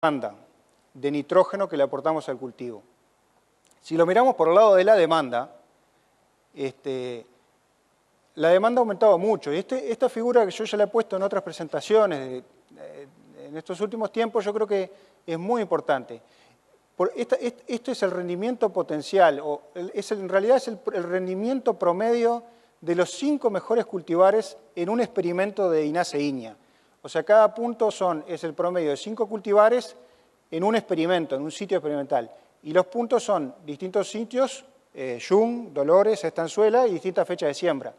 demanda de nitrógeno que le aportamos al cultivo. Si lo miramos por el lado de la demanda, la demanda ha aumentado mucho. Y esta figura que yo ya la he puesto en otras presentaciones, en estos últimos tiempos, yo creo que es muy importante. Esto es el rendimiento potencial, en realidad es el rendimiento promedio de los 5 mejores cultivares en un experimento de INASE-INIA. O sea, cada punto es el promedio de 5 cultivares en un experimento, en un sitio experimental. Y los puntos son distintos sitios, Yung, Dolores, Estanzuela y distintas fechas de siembra.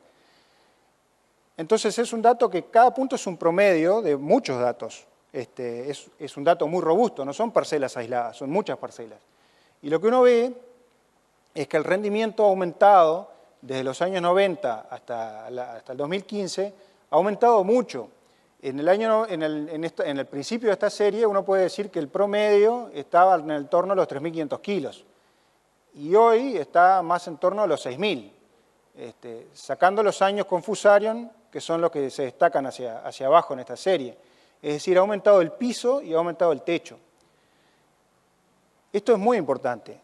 Entonces es un dato que cada punto es un promedio de muchos datos. Es un dato muy robusto, no son parcelas aisladas, son muchas parcelas. Y lo que uno ve es que el rendimiento ha aumentado desde los años 90 hasta el 2015, ha aumentado mucho. En el principio de esta serie uno puede decir que el promedio estaba en el torno a los 3.500 kilos y hoy está más en torno a los 6.000, sacando los años con Fusarion, que son los que se destacan hacia abajo en esta serie. Es decir, ha aumentado el piso y ha aumentado el techo. Esto es muy importante,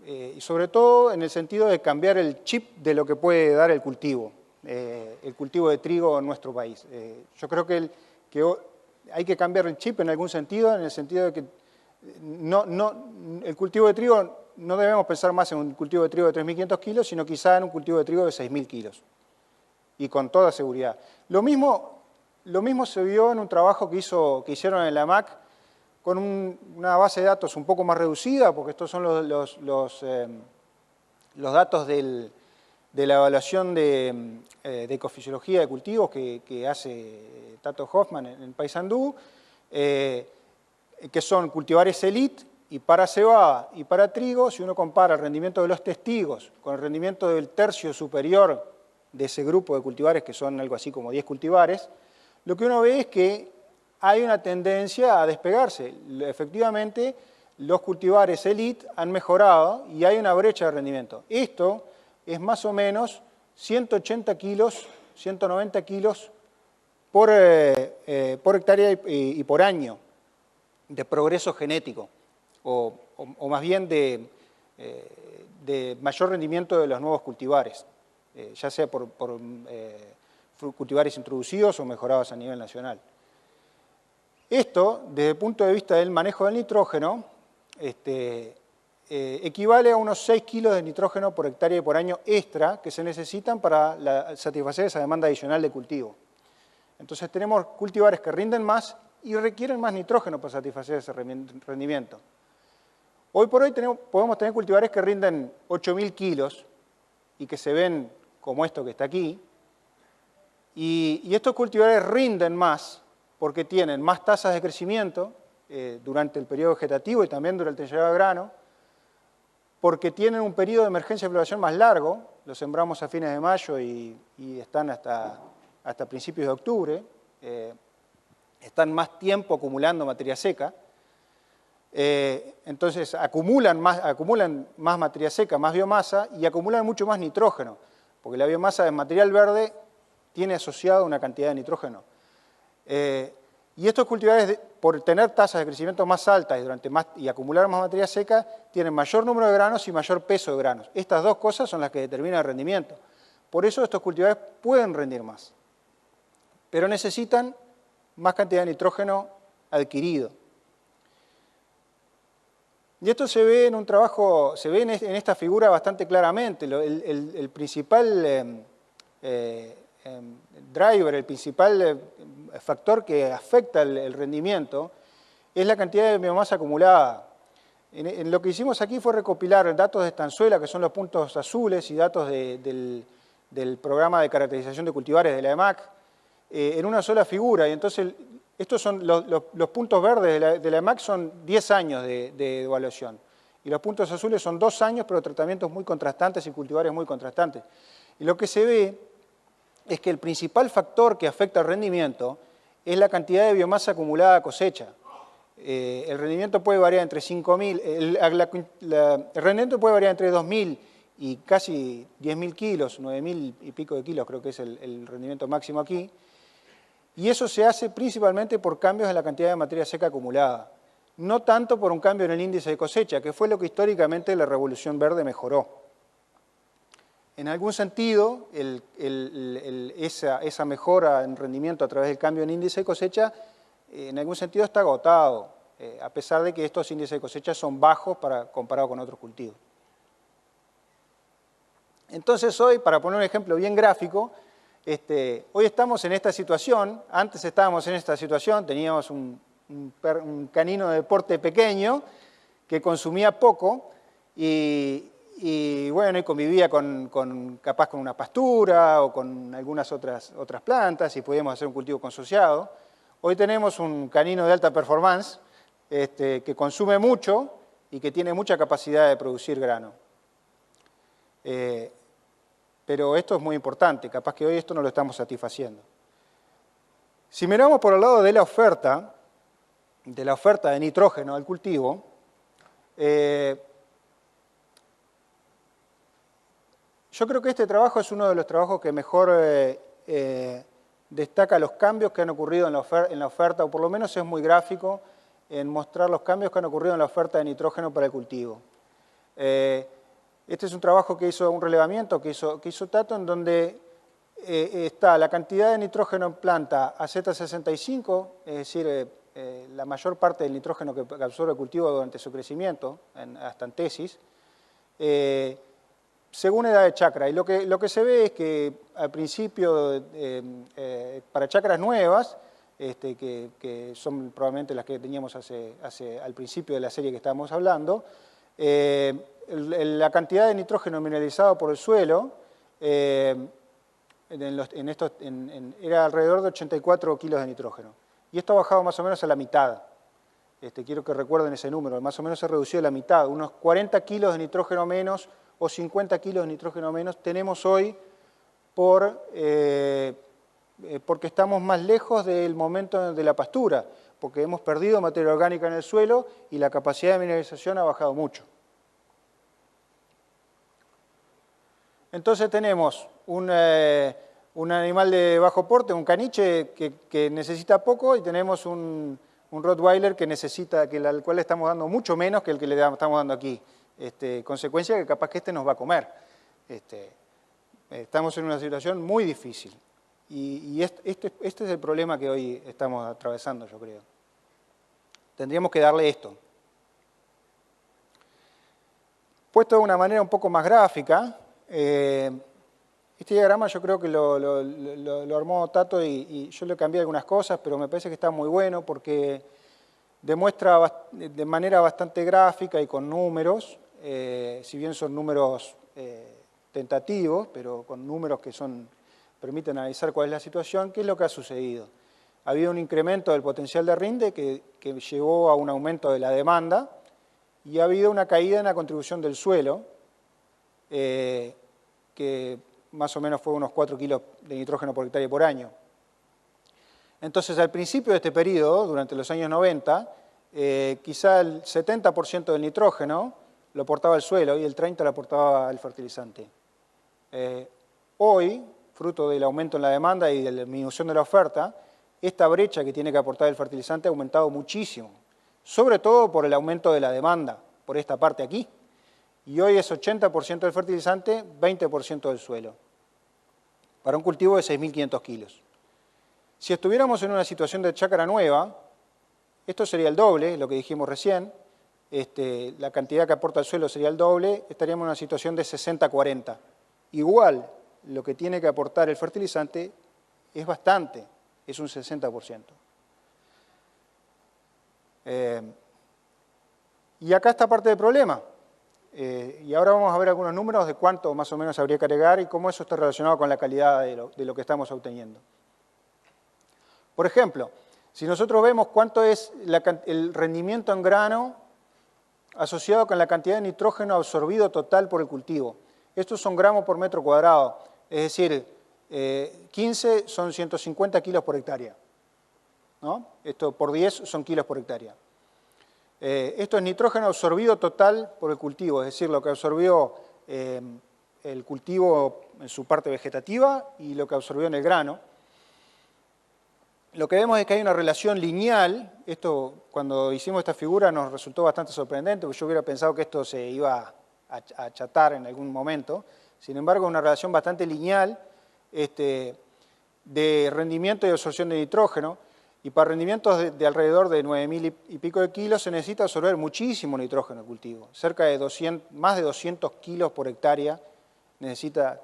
y sobre todo en el sentido de cambiar el chip de lo que puede dar el cultivo de trigo en nuestro país. Yo creo que hay que cambiar el chip en algún sentido, en el sentido de que el cultivo de trigo no debemos pensar más en un cultivo de trigo de 3.500 kilos, sino quizá en un cultivo de trigo de 6.000 kilos, y con toda seguridad. Lo mismo se vio en un trabajo que hicieron en la AMAC con una base de datos un poco más reducida, porque estos son los datos de la evaluación de ecofisiología de cultivos que hace Tato Hoffman en Paysandú, que son cultivares elite y para cebada y para trigo. Si uno compara el rendimiento de los testigos con el rendimiento del tercio superior de ese grupo de cultivares, que son algo así como 10 cultivares, lo que uno ve es que hay una tendencia a despegarse. Efectivamente, los cultivares elite han mejorado y hay una brecha de rendimiento. Esto es más o menos 180 kilos, 190 kilos por hectárea y por año de progreso genético, o más bien de mayor rendimiento de los nuevos cultivares, ya sea por cultivares introducidos o mejorados a nivel nacional. Esto, desde el punto de vista del manejo del nitrógeno, equivale a unos 6 kilos de nitrógeno por hectárea y por año extra que se necesitan para satisfacer esa demanda adicional de cultivo. Entonces tenemos cultivares que rinden más y requieren más nitrógeno para satisfacer ese rendimiento. Hoy por hoy podemos tener cultivares que rinden 8.000 kilos y que se ven como esto que está aquí, y estos cultivares rinden más porque tienen más tasas de crecimiento durante el periodo vegetativo y también durante el llegado de grano, porque tienen un periodo de emergencia de floración más largo, los sembramos a fines de mayo y están hasta principios de octubre, están más tiempo acumulando materia seca, entonces acumulan más materia seca, más biomasa y acumulan mucho más nitrógeno, porque la biomasa de material verde tiene asociado una cantidad de nitrógeno. Y estos cultivares, por tener tasas de crecimiento más altas y acumular más materia seca, tienen mayor número de granos y mayor peso de granos. Estas dos cosas son las que determinan el rendimiento. Por eso estos cultivares pueden rendir más, pero necesitan más cantidad de nitrógeno adquirido. Y esto se ve en un trabajo, se ve en esta figura bastante claramente. El principal driver, el principal factor que afecta el rendimiento es la cantidad de biomasa acumulada. En lo que hicimos aquí fue recopilar datos de Estanzuela, que son los puntos azules, y datos del programa de caracterización de cultivares de la EMAC, en una sola figura. Y entonces, estos son los puntos verdes de la EMAC son 10 años de evaluación. Y los puntos azules son 2 años, pero tratamientos muy contrastantes y cultivares muy contrastantes. Y lo que se ve es que el principal factor que afecta al rendimiento es la cantidad de biomasa acumulada a cosecha. El rendimiento puede variar entre 5.000, el rendimiento puede variar entre 2.000 y casi 10.000 kilos, 9.000 y pico de kilos creo que es el rendimiento máximo aquí. Y eso se hace principalmente por cambios en la cantidad de materia seca acumulada. no tanto por un cambio en el índice de cosecha, que fue lo que históricamente la Revolución Verde mejoró. En algún sentido, esa mejora en rendimiento a través del cambio en índice de cosecha, en algún sentido está agotado, a pesar de que estos índices de cosecha son bajos comparado con otros cultivos. Entonces hoy, para poner un ejemplo bien gráfico, hoy estamos en esta situación, antes estábamos en esta situación, teníamos un canino de porte pequeño que consumía poco y bueno, y convivía capaz con una pastura o con algunas otras plantas y podíamos hacer un cultivo consociado. Hoy tenemos un canino de alta performance que consume mucho y que tiene mucha capacidad de producir grano. Pero esto es muy importante, capaz que hoy esto no lo estamos satisfaciendo. Si miramos por el lado de la oferta de nitrógeno al cultivo, yo creo que este trabajo es uno de los trabajos que mejor destaca los cambios que han ocurrido en la oferta, o por lo menos es muy gráfico en mostrar los cambios que han ocurrido en la oferta de nitrógeno para el cultivo. Este es un trabajo que hizo, un relevamiento que hizo Tato, en donde está la cantidad de nitrógeno en planta AZ65, es decir, la mayor parte del nitrógeno que absorbe el cultivo durante su crecimiento, hasta en tesis, según edad de chacra. Y lo que se ve es que al principio, para chacras nuevas, que son probablemente las que teníamos al principio de la serie que estábamos hablando, la cantidad de nitrógeno mineralizado por el suelo era alrededor de 84 kilos de nitrógeno. Y esto ha bajado más o menos a la mitad. Quiero que recuerden ese número, más o menos se ha reducido a la mitad, unos 40 kilos de nitrógeno menos o 50 kilos de nitrógeno menos tenemos hoy porque estamos más lejos del momento de la pastura, porque hemos perdido materia orgánica en el suelo y la capacidad de mineralización ha bajado mucho. Entonces tenemos un animal de bajo porte, un caniche que necesita poco, y tenemos un Rottweiler al cual le estamos dando mucho menos que el que le estamos dando aquí. Consecuencia que capaz que nos va a comer. Estamos en una situación muy difícil. Y este es el problema que hoy estamos atravesando, yo creo. Tendríamos que darle esto. Puesto de una manera un poco más gráfica, este diagrama yo creo que lo armó Tato y yo le cambié algunas cosas, pero me parece que está muy bueno porque demuestra de manera bastante gráfica y con números, si bien son números tentativos, pero con números que permiten analizar cuál es la situación, qué es lo que ha sucedido. Ha habido un incremento del potencial de rinde que llevó a un aumento de la demanda y ha habido una caída en la contribución del suelo, que más o menos fue unos 4 kilos de nitrógeno por hectárea por año. Entonces, al principio de este periodo, durante los años 90, quizá el 70% del nitrógeno lo aportaba el suelo y el 30% lo aportaba el fertilizante. Hoy, fruto del aumento en la demanda y de la disminución de la oferta, esta brecha que tiene que aportar el fertilizante ha aumentado muchísimo, sobre todo por el aumento de la demanda, por esta parte aquí. Y hoy es 80% del fertilizante, 20% del suelo, para un cultivo de 6.500 kilos. Si estuviéramos en una situación de chácara nueva, esto sería el doble, lo que dijimos recién, la cantidad que aporta el suelo sería el doble, estaríamos en una situación de 60-40. Igual, lo que tiene que aportar el fertilizante es bastante, es un 60%. Y acá está parte del problema. Y ahora vamos a ver algunos números de cuánto más o menos habría que agregar y cómo eso está relacionado con la calidad de lo que estamos obteniendo. Por ejemplo, si nosotros vemos cuánto es el rendimiento en grano asociado con la cantidad de nitrógeno absorbido total por el cultivo. Estos son gramos por metro cuadrado, es decir, 15 son 150 kilos por hectárea, ¿no? Esto por 10 son kilos por hectárea. Esto es nitrógeno absorbido total por el cultivo, es decir, lo que absorbió el cultivo en su parte vegetativa y lo que absorbió en el grano. lo que vemos es que hay una relación lineal. Esto, cuando hicimos esta figura, nos resultó bastante sorprendente, porque yo hubiera pensado que esto se iba a achatar en algún momento. Sin embargo, es una relación bastante lineal de rendimiento y absorción de nitrógeno. Y para rendimientos de alrededor de 9.000 y pico de kilos se necesita absorber muchísimo nitrógeno el cultivo. Cerca de más de 200 kilos por hectárea necesita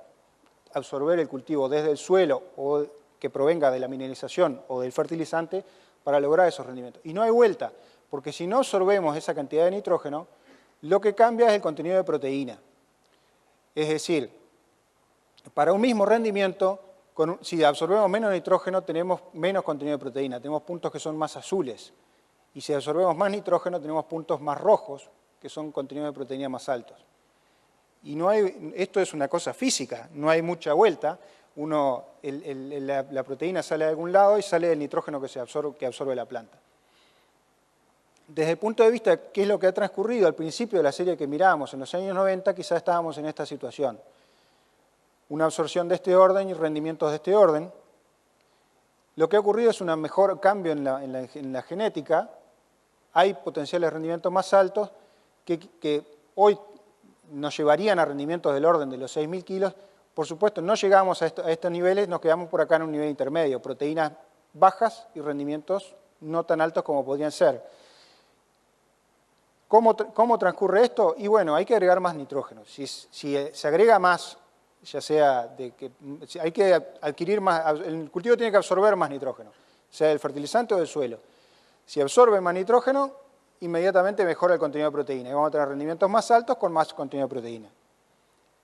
absorber el cultivo desde el suelo o que provenga de la mineralización o del fertilizante para lograr esos rendimientos. Y no hay vuelta, porque si no absorbemos esa cantidad de nitrógeno, lo que cambia es el contenido de proteína. Es decir, para un mismo rendimiento, si absorbemos menos nitrógeno, tenemos menos contenido de proteína, tenemos puntos que son más azules. Y si absorbemos más nitrógeno, tenemos puntos más rojos, que son contenidos de proteína más altos. Y esto es una cosa física, no hay mucha vuelta. La proteína sale de algún lado y sale el nitrógeno que absorbe la planta. Desde el punto de vista de qué es lo que ha transcurrido al principio de la serie que miramos, en los años 90, quizás estábamos en esta situación. Una absorción de este orden y rendimientos de este orden. Lo que ha ocurrido es un mejor cambio en la genética. Hay potenciales de rendimientos más altos que hoy nos llevarían a rendimientos del orden de los 6.000 kilos. Por supuesto, no llegamos a estos niveles, nos quedamos por acá en un nivel intermedio, proteínas bajas y rendimientos no tan altos como podrían ser. ¿Cómo transcurre esto? Y bueno, hay que agregar más nitrógeno. Si se agrega más, ya sea hay que adquirir más, el cultivo tiene que absorber más nitrógeno, sea del fertilizante o del suelo. Si absorbe más nitrógeno, inmediatamente mejora el contenido de proteína y vamos a tener rendimientos más altos con más contenido de proteína.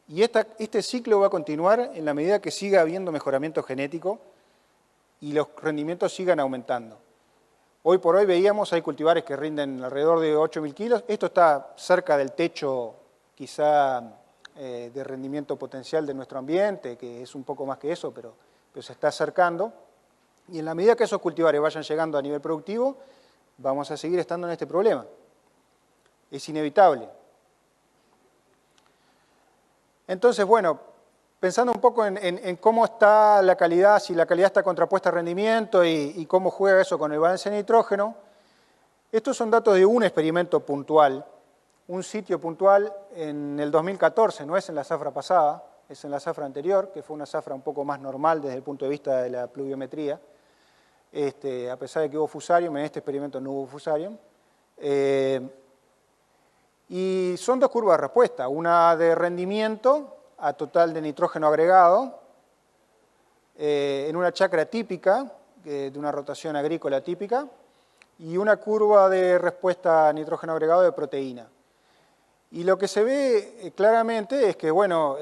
Y este ciclo va a continuar en la medida que siga habiendo mejoramiento genético y los rendimientos sigan aumentando. Hoy por hoy veíamos, hay cultivares que rinden alrededor de 8.000 kilos. Esto está cerca del techo quizá de rendimiento potencial de nuestro ambiente, que es un poco más que eso, pero se está acercando. Y en la medida que esos cultivares vayan llegando a nivel productivo, vamos a seguir estando en este problema. Es inevitable. Entonces, bueno, pensando un poco en cómo está la calidad, si la calidad está contrapuesta al rendimiento y cómo juega eso con el balance de nitrógeno, estos son datos de un experimento puntual, un sitio puntual en el 2014, no es en la zafra pasada, es en la zafra anterior, que fue una zafra un poco más normal desde el punto de vista de la pluviometría, a pesar de que hubo fusarium, en este experimento no hubo fusarium. Y son dos curvas de respuesta, una de rendimiento a total de nitrógeno agregado, en una chacra típica, de una rotación agrícola típica, y una curva de respuesta a nitrógeno agregado de proteína. Y lo que se ve claramente es que, bueno,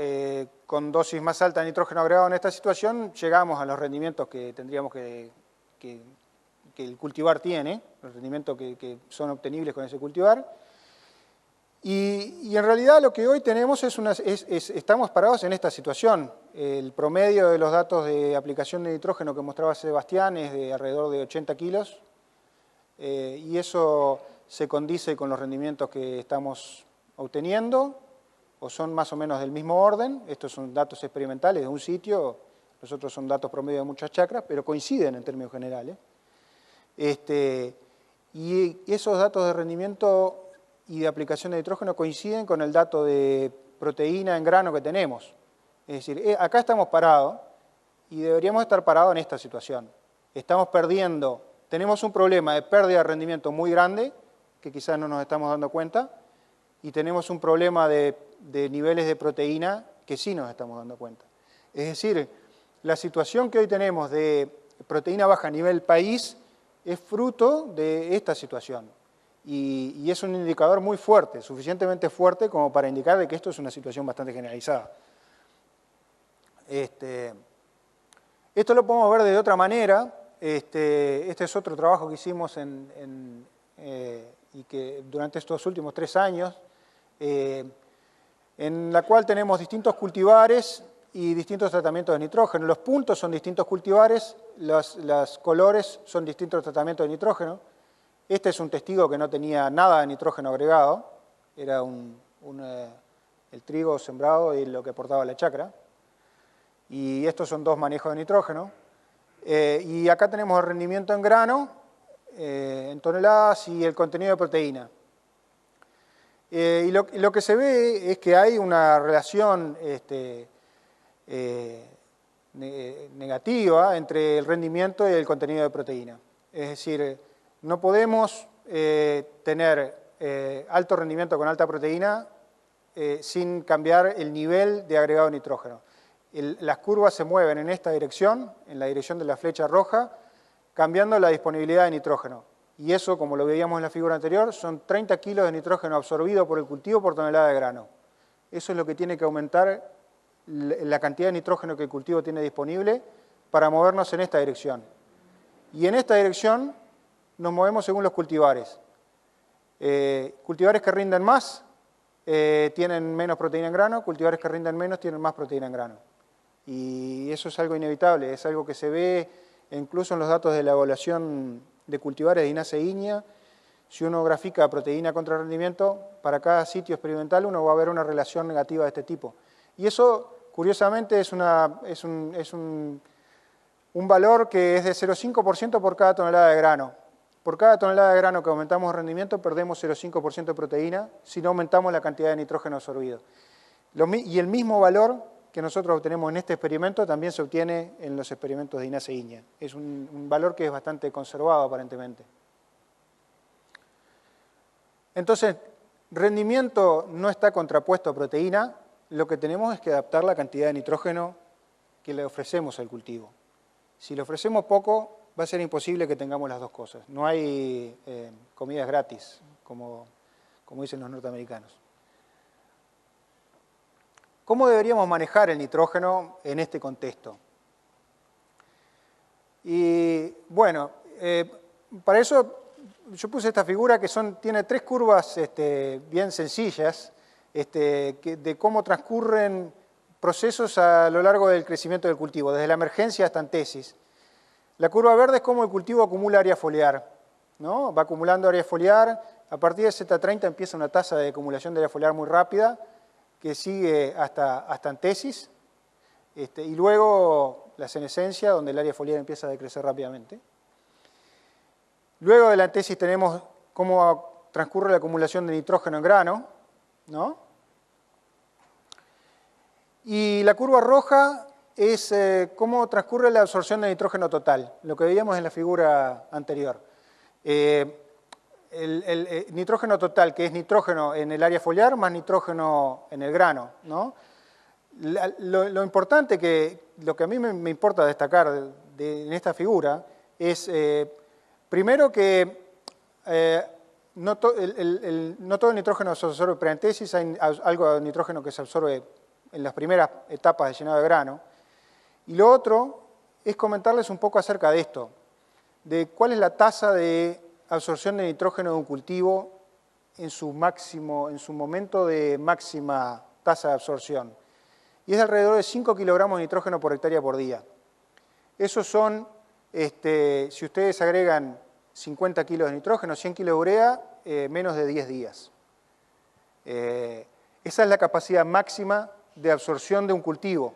con dosis más alta de nitrógeno agregado en esta situación, llegamos a los rendimientos que tendríamos que el cultivar tiene, los rendimientos que son obtenibles con ese cultivar. Y en realidad lo que hoy tenemos estamos parados en esta situación. El promedio de los datos de aplicación de nitrógeno que mostraba Sebastián es de alrededor de 80 kilos, y eso se condice con los rendimientos que estamos obteniendo, o son más o menos del mismo orden. Estos son datos experimentales de un sitio, los otros son datos promedio de muchas chacras, pero coinciden en términos generales. Y esos datos de rendimiento y de aplicación de nitrógeno coinciden con el dato de proteína en grano que tenemos. Es decir, acá estamos parados y deberíamos estar parados en esta situación. Estamos perdiendo, tenemos un problema de pérdida de rendimiento muy grande, que quizás no nos estamos dando cuenta, y tenemos un problema de niveles de proteína que sí nos estamos dando cuenta. Es decir, la situación que hoy tenemos de proteína baja a nivel país es fruto de esta situación. Y es un indicador muy fuerte, suficientemente fuerte como para indicar de que esto es una situación bastante generalizada. Esto lo podemos ver de otra manera. Este es otro trabajo que hicimos y que durante estos últimos 3 años, en la cual tenemos distintos cultivares y distintos tratamientos de nitrógeno. Los puntos son distintos cultivares, los colores son distintos tratamientos de nitrógeno. Este es un testigo que no tenía nada de nitrógeno agregado, era el trigo sembrado y lo que aportaba la chacra. Y estos son 2 manejos de nitrógeno. Y acá tenemos el rendimiento en grano, en toneladas, y el contenido de proteína. Y lo que se ve es que hay una relación negativa entre el rendimiento y el contenido de proteína. Es decir, no podemos tener alto rendimiento con alta proteína sin cambiar el nivel de agregado de nitrógeno. Las curvas se mueven en esta dirección, en la dirección de la flecha roja, cambiando la disponibilidad de nitrógeno. Y eso, como lo veíamos en la figura anterior, son 30 kilos de nitrógeno absorbido por el cultivo por tonelada de grano. Eso es lo que tiene que aumentar la cantidad de nitrógeno que el cultivo tiene disponible para movernos en esta dirección. Y en esta dirección nos movemos según los cultivares. Cultivares que rinden más tienen menos proteína en grano, cultivares que rinden menos tienen más proteína en grano. Y eso es algo inevitable, es algo que se ve incluso en los datos de la evaluación de cultivares de INASE ígnea. Si uno grafica proteína contra rendimiento, para cada sitio experimental uno va a ver una relación negativa de este tipo. Y eso, curiosamente, es un valor que es de 0,5% por cada tonelada de grano. Por cada tonelada de grano que aumentamos el rendimiento, perdemos 0,5% de proteína si no aumentamos la cantidad de nitrógeno absorbido. Y el mismo valor que nosotros obtenemos en este experimento también se obtiene en los experimentos de INASE ígnea. Es un valor que es bastante conservado aparentemente. Entonces, rendimiento no está contrapuesto a proteína, lo que tenemos es que adaptar la cantidad de nitrógeno que le ofrecemos al cultivo. Si le ofrecemos poco, va a ser imposible que tengamos las dos cosas. No hay comidas gratis, como dicen los norteamericanos. ¿Cómo deberíamos manejar el nitrógeno en este contexto? Y bueno, para eso yo puse esta figura que tiene tres curvas bien sencillas de cómo transcurren procesos a lo largo del crecimiento del cultivo, desde la emergencia hasta antesis. La curva verde es cómo el cultivo acumula área foliar, ¿no? Va acumulando área foliar, a partir de Z30 empieza una tasa de acumulación de área foliar muy rápida, que sigue hasta antesis, y luego la senescencia, donde el área foliar empieza a decrecer rápidamente. Luego de la antesis tenemos cómo transcurre la acumulación de nitrógeno en grano, ¿no? Y la curva roja es cómo transcurre la absorción de nitrógeno total, lo que veíamos en la figura anterior. El nitrógeno total, que es nitrógeno en el área foliar más nitrógeno en el grano, ¿no? Lo importante, lo que a mí me importa destacar en esta figura es, primero, que no todo el nitrógeno se absorbe preantesis, hay algo de nitrógeno que se absorbe en las primeras etapas de llenado de grano. Y lo otro es comentarles un poco acerca de esto, de cuál es la tasa de absorción de nitrógeno de un cultivo en su momento de máxima tasa de absorción. Y es de alrededor de 5 kilogramos de nitrógeno por hectárea por día. Esos son, si ustedes agregan 50 kilos de nitrógeno, 100 kilos de urea, menos de 10 días. Esa es la capacidad máxima de absorción de un cultivo.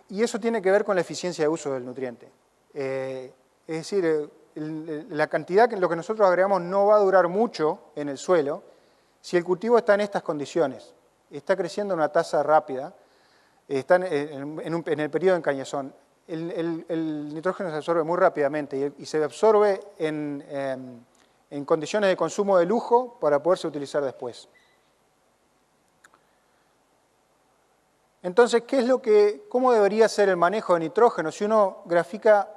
Y eso tiene que ver con la eficiencia de uso del nutriente. Es decir, la cantidad lo que nosotros agregamos no va a durar mucho en el suelo si el cultivo está en estas condiciones. Está creciendo a una tasa rápida, está en el periodo de encañazón. El nitrógeno se absorbe muy rápidamente y se absorbe en condiciones de consumo de lujo para poderse utilizar después. Entonces, ¿cómo debería ser el manejo de nitrógeno? Si uno grafica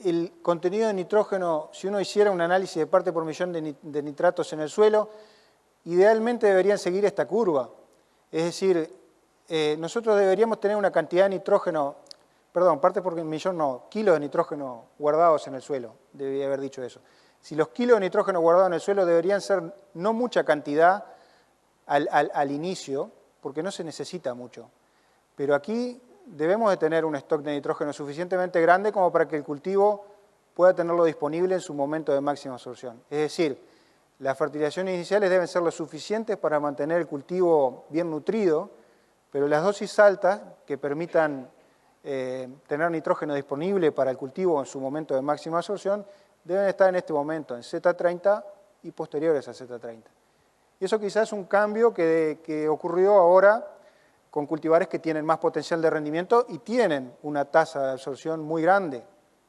el contenido de nitrógeno, si uno hiciera un análisis de parte por millón de nitratos en el suelo, idealmente deberían seguir esta curva. Es decir, nosotros deberíamos tener una cantidad de nitrógeno, parte por millón no, kilos de nitrógeno guardados en el suelo, debería haber dicho eso. Si los kilos de nitrógeno guardados en el suelo deberían ser no mucha cantidad al inicio, porque no se necesita mucho. Pero aquí debemos de tener un stock de nitrógeno suficientemente grande como para que el cultivo pueda tenerlo disponible en su momento de máxima absorción. Es decir, las fertilizaciones iniciales deben ser lo suficientes para mantener el cultivo bien nutrido, pero las dosis altas que permitan tener nitrógeno disponible para el cultivo en su momento de máxima absorción, deben estar en este momento en Z30 y posteriores a Z30. Y eso quizás es un cambio que ocurrió ahora con cultivares que tienen más potencial de rendimiento y tienen una tasa de absorción muy grande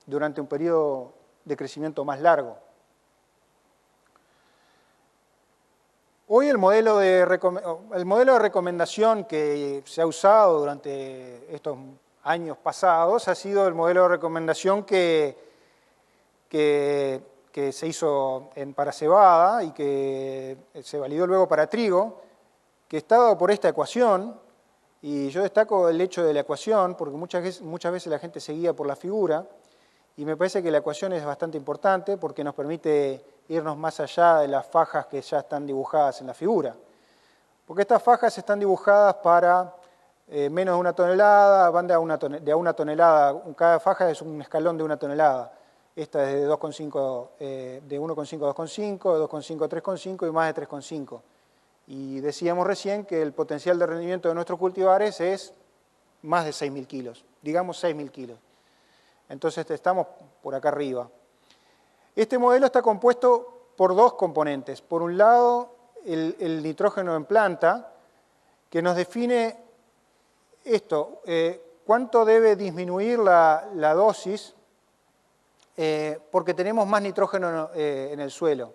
durante un periodo de crecimiento más largo. Hoy el modelo de recomendación que se ha usado durante estos años pasados ha sido el modelo de recomendación que se hizo para cebada y que se validó luego para trigo, que está dado por esta ecuación, y yo destaco el hecho de la ecuación porque muchas veces la gente se guía por la figura, y me parece que la ecuación es bastante importante porque nos permite irnos más allá de las fajas que ya están dibujadas en la figura. Porque estas fajas están dibujadas para menos de 1 tonelada, van de a 1 tonelada, cada faja es un escalón de 1 tonelada. Esta es de 2,5, de 1,5 a 2,5, de 2,5 a 3,5 y más de 3,5. Y decíamos recién que el potencial de rendimiento de nuestros cultivares es más de 6.000 kilos, digamos 6.000 kilos. Entonces estamos por acá arriba. Este modelo está compuesto por dos componentes. Por un lado, el nitrógeno en planta, que nos define esto, cuánto debe disminuir la dosis porque tenemos más nitrógeno en el suelo.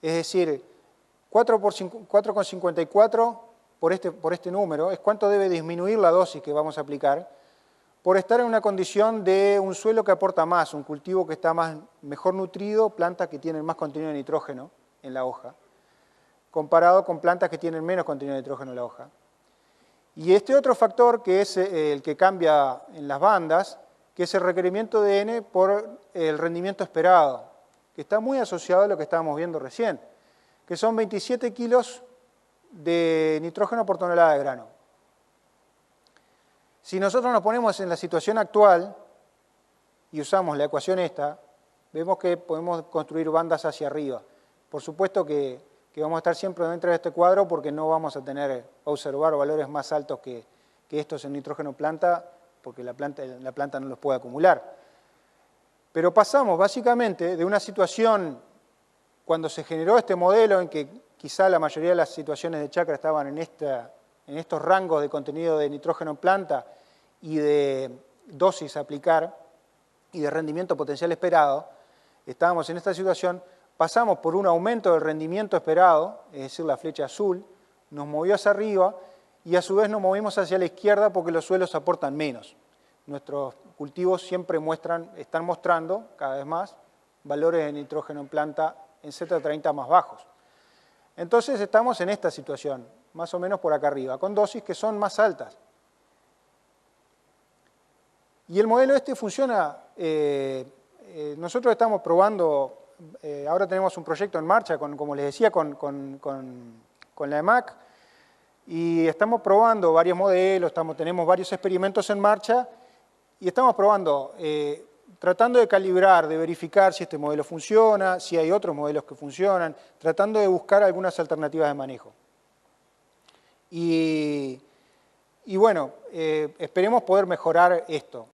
Es decir, 4,54 por este número es cuánto debe disminuir la dosis que vamos a aplicar por estar en una condición de un suelo que aporta más, un cultivo que está mejor nutrido, plantas que tienen más contenido de nitrógeno en la hoja, comparado con plantas que tienen menos contenido de nitrógeno en la hoja. Y este otro factor, que es el que cambia en las bandas, que es el requerimiento de N por el rendimiento esperado, que está muy asociado a lo que estábamos viendo recién, que son 27 kilos de nitrógeno por tonelada de grano. Si nosotros nos ponemos en la situación actual y usamos la ecuación esta, vemos que podemos construir bandas hacia arriba. Por supuesto que vamos a estar siempre dentro de este cuadro porque no vamos a observar valores más altos que estos en nitrógeno planta, porque la planta no los puede acumular. Pero pasamos básicamente de una situación, cuando se generó este modelo, en que quizá la mayoría de las situaciones de chacra estaban en estos rangos de contenido de nitrógeno en planta y de dosis a aplicar y de rendimiento potencial esperado, estábamos en esta situación, pasamos por un aumento del rendimiento esperado, es decir, la flecha azul, nos movió hacia arriba y a su vez nos movimos hacia la izquierda porque los suelos aportan menos. Nuestros cultivos siempre están mostrando cada vez más valores de nitrógeno en planta en Z30 más bajos. Entonces estamos en esta situación, más o menos por acá arriba, con dosis que son más altas. Y el modelo este funciona, nosotros estamos probando, ahora tenemos un proyecto en marcha, como les decía, con la EMAC, y estamos probando varios modelos, tenemos varios experimentos en marcha, y estamos probando, tratando de calibrar, de verificar si este modelo funciona, si hay otros modelos que funcionan, tratando de buscar algunas alternativas de manejo. Y bueno, esperemos poder mejorar esto.